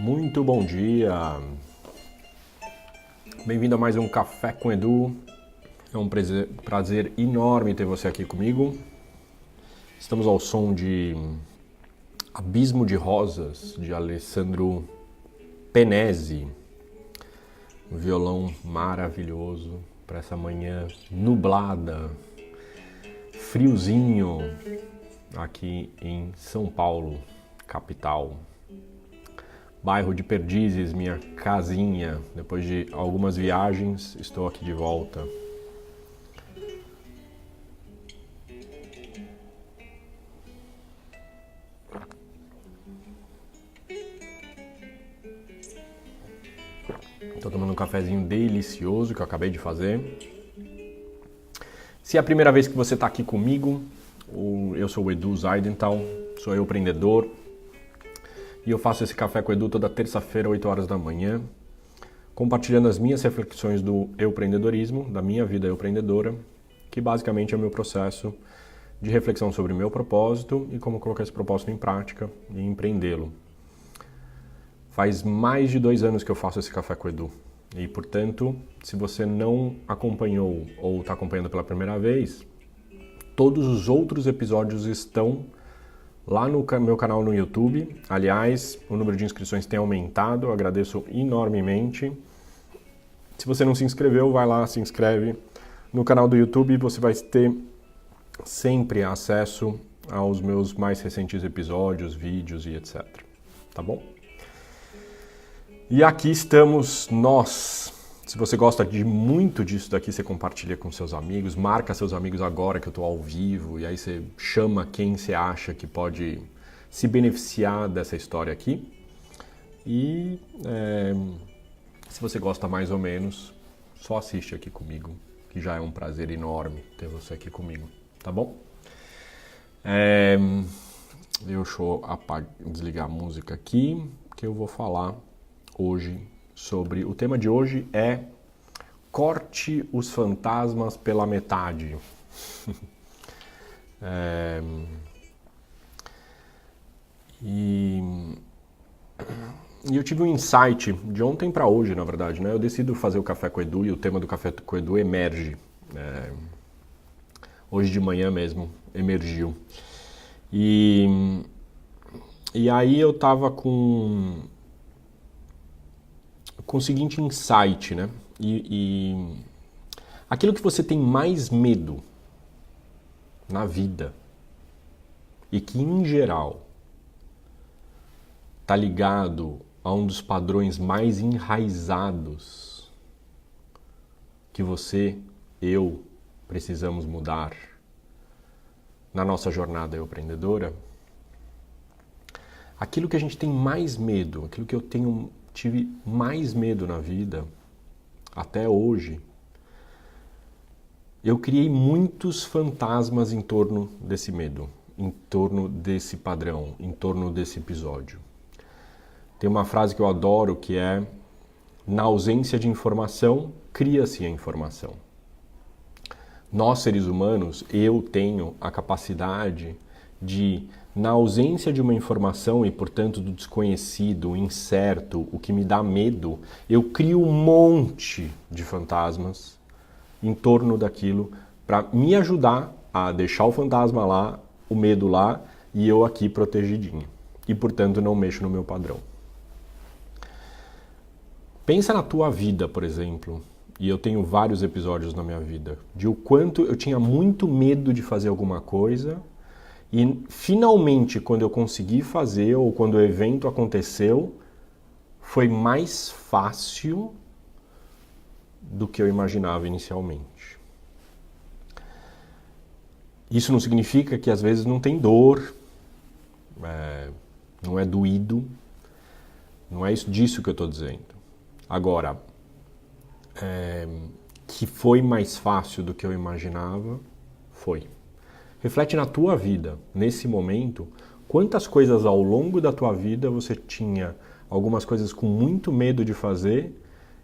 Muito bom dia, bem-vindo a mais um Café com Edu. É um prazer enorme ter você aqui comigo. Estamos ao som de Abismo de Rosas, de Alessandro Penese. Um violão maravilhoso para essa manhã nublada, friozinho, aqui em São Paulo, capital. Bairro de Perdizes, minha casinha. Depois de algumas viagens, estou aqui de volta. Estou tomando um cafezinho delicioso que eu acabei de fazer. Se é a primeira vez que você está aqui comigo, eu sou o Edu Zaidental, sou eu empreendedor. E eu faço esse Café com o Edu toda terça-feira, 8 horas da manhã, compartilhando as minhas reflexões do empreendedorismo, da minha vida empreendedora, que basicamente é o meu processo de reflexão sobre o meu propósito e como colocar esse propósito em prática e empreendê-lo. Faz mais de 2 anos que eu faço esse Café com o Edu. E, portanto, se você não acompanhou ou está acompanhando pela primeira vez, todos os outros episódios estão lá no meu canal no YouTube. Aliás, o número de inscrições tem aumentado, eu agradeço enormemente. Se você não se inscreveu, vai lá, se inscreve no canal do YouTube, você vai ter sempre acesso aos meus mais recentes episódios, vídeos e etc. Tá bom? E aqui estamos nós. Se você gosta de muito disso daqui, você compartilha com seus amigos, marca seus amigos agora que eu estou ao vivo, e aí você chama quem você acha que pode se beneficiar dessa história aqui. E se você gosta mais ou menos, só assiste aqui comigo, que já é um prazer enorme ter você aqui comigo, tá bom? Deixa eu desligar a música aqui, que eu vou falar hoje sobre... O tema de hoje é corte os fantasmas pela metade. E eu tive um insight de ontem para hoje, na verdade, né? Eu decido fazer o Café com o Edu e o tema do Café com o Edu emerge. Hoje de manhã mesmo, emergiu. E aí eu tava com o seguinte insight, né? E aquilo que você tem mais medo na vida e que, em geral, está ligado a um dos padrões mais enraizados que você, eu, precisamos mudar na nossa jornada empreendedora, aquilo que a gente tem mais medo, aquilo que eu tive mais medo na vida, até hoje, eu criei muitos fantasmas em torno desse medo, em torno desse padrão, em torno desse episódio. Tem uma frase que eu adoro que é: na ausência de informação, cria-se a informação. Nós, seres humanos, eu tenho a capacidade de, na ausência de uma informação e, portanto, do desconhecido, o incerto, o que me dá medo, eu crio um monte de fantasmas em torno daquilo para me ajudar a deixar o fantasma lá, o medo lá e eu aqui protegidinho. E, portanto, não mexo no meu padrão. Pensa na tua vida, por exemplo, e eu tenho vários episódios na minha vida, de o quanto eu tinha muito medo de fazer alguma coisa. E finalmente, quando eu consegui fazer, ou quando o evento aconteceu, foi mais fácil do que eu imaginava inicialmente. Isso não significa que às vezes não tem dor, não é doído, não é disso que eu estou dizendo. Agora, que foi mais fácil do que eu imaginava, foi. Reflete na tua vida, nesse momento, quantas coisas ao longo da tua vida você tinha algumas coisas com muito medo de fazer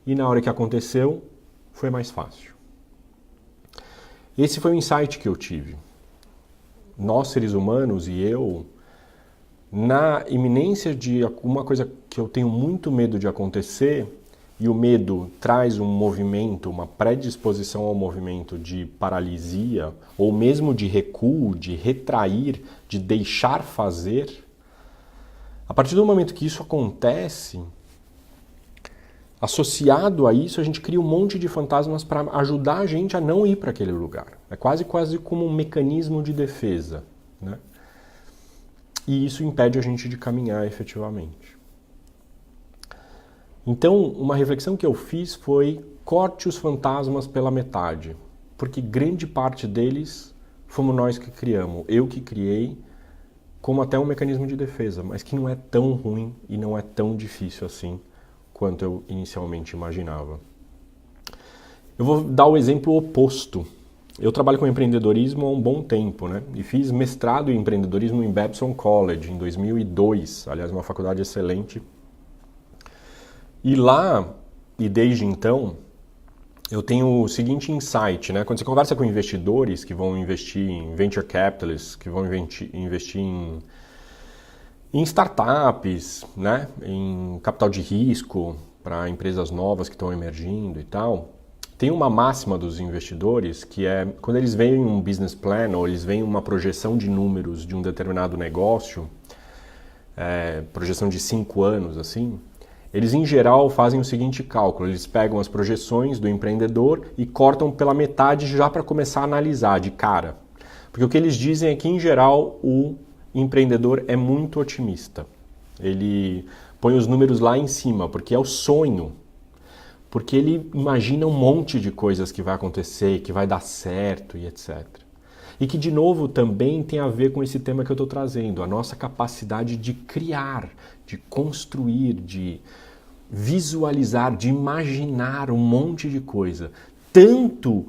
e na hora que aconteceu, foi mais fácil. Esse foi o insight que eu tive. Nós, seres humanos, e eu, Na iminência de alguma coisa que eu tenho muito medo de acontecer, e o medo traz um movimento, uma predisposição ao movimento de paralisia, ou mesmo de recuo, de retrair, de deixar fazer, a partir do momento que isso acontece, associado a isso, a gente cria um monte de fantasmas para ajudar a gente a não ir para aquele lugar. É quase como um mecanismo de defesa, né? E isso impede a gente de caminhar efetivamente. Então, uma reflexão que eu fiz foi: corte os fantasmas pela metade, porque grande parte deles fomos nós que criamos, eu que criei, como até um mecanismo de defesa, mas que não é tão ruim e não é tão difícil assim quanto eu inicialmente imaginava. Eu vou dar o exemplo oposto. Eu trabalho com empreendedorismo há um bom tempo, né? E fiz mestrado em empreendedorismo em Babson College em 2002, aliás, uma faculdade excelente. E lá, e desde então, eu tenho o seguinte insight, né? Quando você conversa com investidores que vão investir em venture capitalists, que vão investir em startups, né? Em capital de risco para empresas novas que estão emergindo e tal, tem uma máxima dos investidores que é, quando eles veem um business plan ou eles veem uma projeção de números de um determinado negócio, projeção de 5 anos, assim, eles em geral fazem o seguinte cálculo: eles pegam as projeções do empreendedor e cortam pela metade já para começar a analisar de cara. Porque o que eles dizem é que, em geral, o empreendedor é muito otimista. Ele põe os números lá em cima, porque é o sonho. Porque ele imagina um monte de coisas que vai acontecer, que vai dar certo e etc. E que, de novo, também tem a ver com esse tema que eu estou trazendo, a nossa capacidade de criar, de construir, de visualizar, de imaginar um monte de coisa. Tanto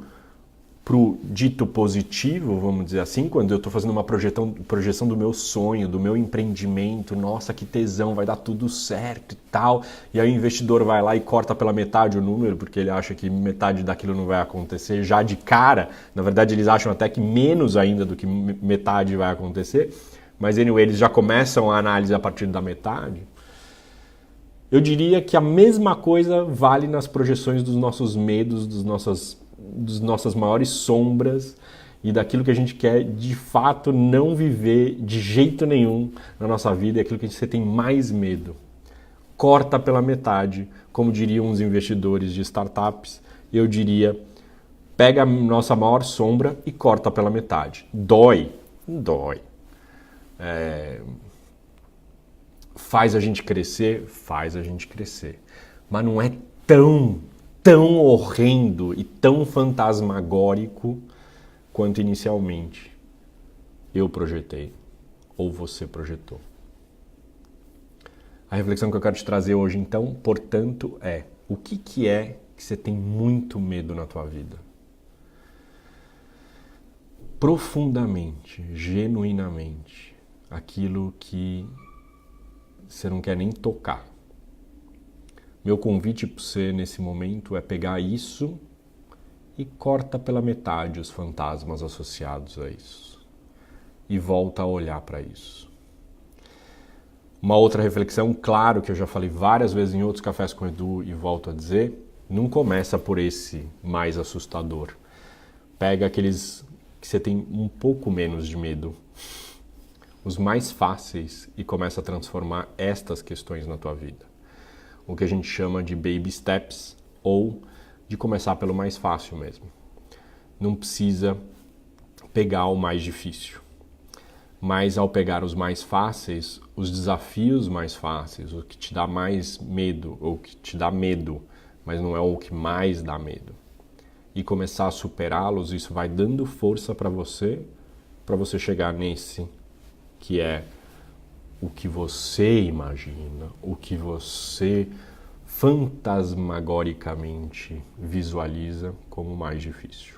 para o dito positivo, vamos dizer assim, quando eu estou fazendo uma projeção do meu sonho, do meu empreendimento, nossa, que tesão, vai dar tudo certo e tal, e aí o investidor vai lá e corta pela metade o número, porque ele acha que metade daquilo não vai acontecer já de cara. Na verdade, eles acham até que menos ainda do que metade vai acontecer, mas anyway, eles já começam a análise a partir da metade. Eu diria que a mesma coisa vale nas projeções dos nossos medos, das nossas maiores sombras e daquilo que a gente quer de fato não viver de jeito nenhum na nossa vida, é aquilo que você tem mais medo. Corta pela metade, como diriam os investidores de startups, eu diria: pega a nossa maior sombra e corta pela metade. Dói? Dói. Faz a gente crescer? Faz a gente crescer. Mas não é tão horrendo e tão fantasmagórico quanto inicialmente eu projetei ou você projetou. A reflexão que eu quero te trazer hoje, então, portanto, é: o que é que você tem muito medo na tua vida? Profundamente, genuinamente, aquilo que você não quer nem tocar. Meu convite para você nesse momento é pegar isso e corta pela metade os fantasmas associados a isso. E volta a olhar para isso. Uma outra reflexão, claro que eu já falei várias vezes em outros cafés com o Edu e volto a dizer, não começa por esse mais assustador. Pega aqueles que você tem um pouco menos de medo, os mais fáceis, e começa a transformar estas questões na tua vida. O que a gente chama de baby steps, ou de começar pelo mais fácil mesmo. Não precisa pegar o mais difícil. Mas ao pegar os mais fáceis, os desafios mais fáceis, o que te dá mais medo, ou que te dá medo, mas não é o que mais dá medo, e começar a superá-los, isso vai dando força para você chegar nesse que é o que você imagina, o que você fantasmagoricamente visualiza como mais difícil.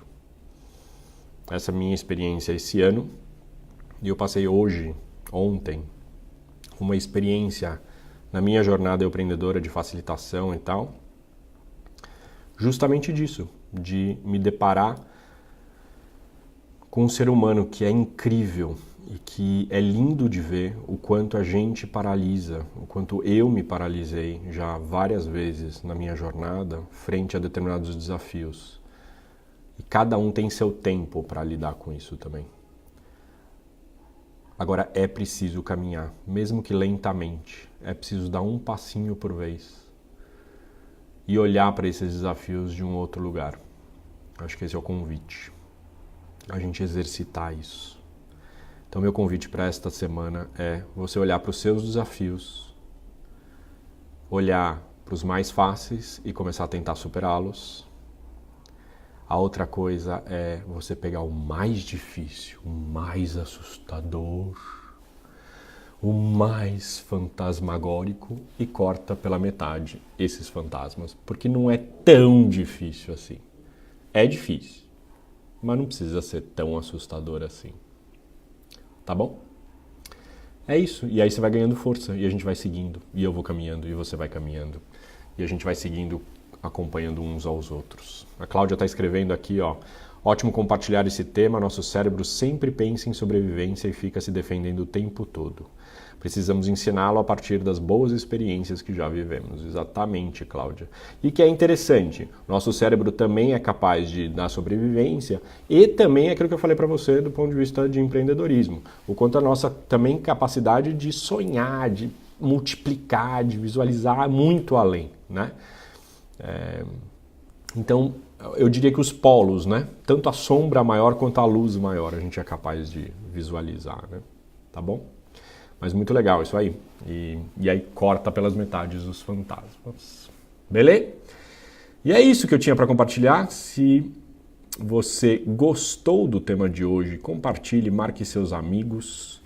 Essa é a minha experiência esse ano, e eu passei ontem, uma experiência na minha jornada empreendedora de facilitação e tal, justamente disso, de me deparar com um ser humano que é incrível e que é lindo de ver o quanto a gente paralisa, o quanto eu me paralisei já várias vezes na minha jornada frente a determinados desafios. E cada um tem seu tempo para lidar com isso também. Agora é preciso caminhar, mesmo que lentamente. É preciso dar um passinho por vez e olhar para esses desafios de um outro lugar. Acho que esse é o convite. A gente exercitar isso. Então, meu convite para esta semana é você olhar para os seus desafios, olhar para os mais fáceis e começar a tentar superá-los. A outra coisa é você pegar o mais difícil, o mais assustador, o mais fantasmagórico e corta pela metade esses fantasmas, porque não é tão difícil assim. É difícil, mas não precisa ser tão assustador assim. Tá bom? É isso. E aí você vai ganhando força e a gente vai seguindo. E eu vou caminhando e você vai caminhando. E a gente vai seguindo, acompanhando uns aos outros. A Cláudia está escrevendo aqui, ó. Ótimo compartilhar esse tema. Nosso cérebro sempre pensa em sobrevivência e fica se defendendo o tempo todo. Precisamos ensiná-lo a partir das boas experiências que já vivemos. Exatamente, Cláudia. E que é interessante, nosso cérebro também é capaz de dar sobrevivência e também é aquilo que eu falei para você do ponto de vista de empreendedorismo. O quanto a nossa também capacidade de sonhar, de multiplicar, de visualizar muito além, né? Então, eu diria que os polos, né? Tanto a sombra maior quanto a luz maior a gente é capaz de visualizar, né? Tá bom? Mas muito legal isso aí. E aí corta pelas metades os fantasmas. Beleza? E é isso que eu tinha para compartilhar. Se você gostou do tema de hoje, compartilhe, marque seus amigos.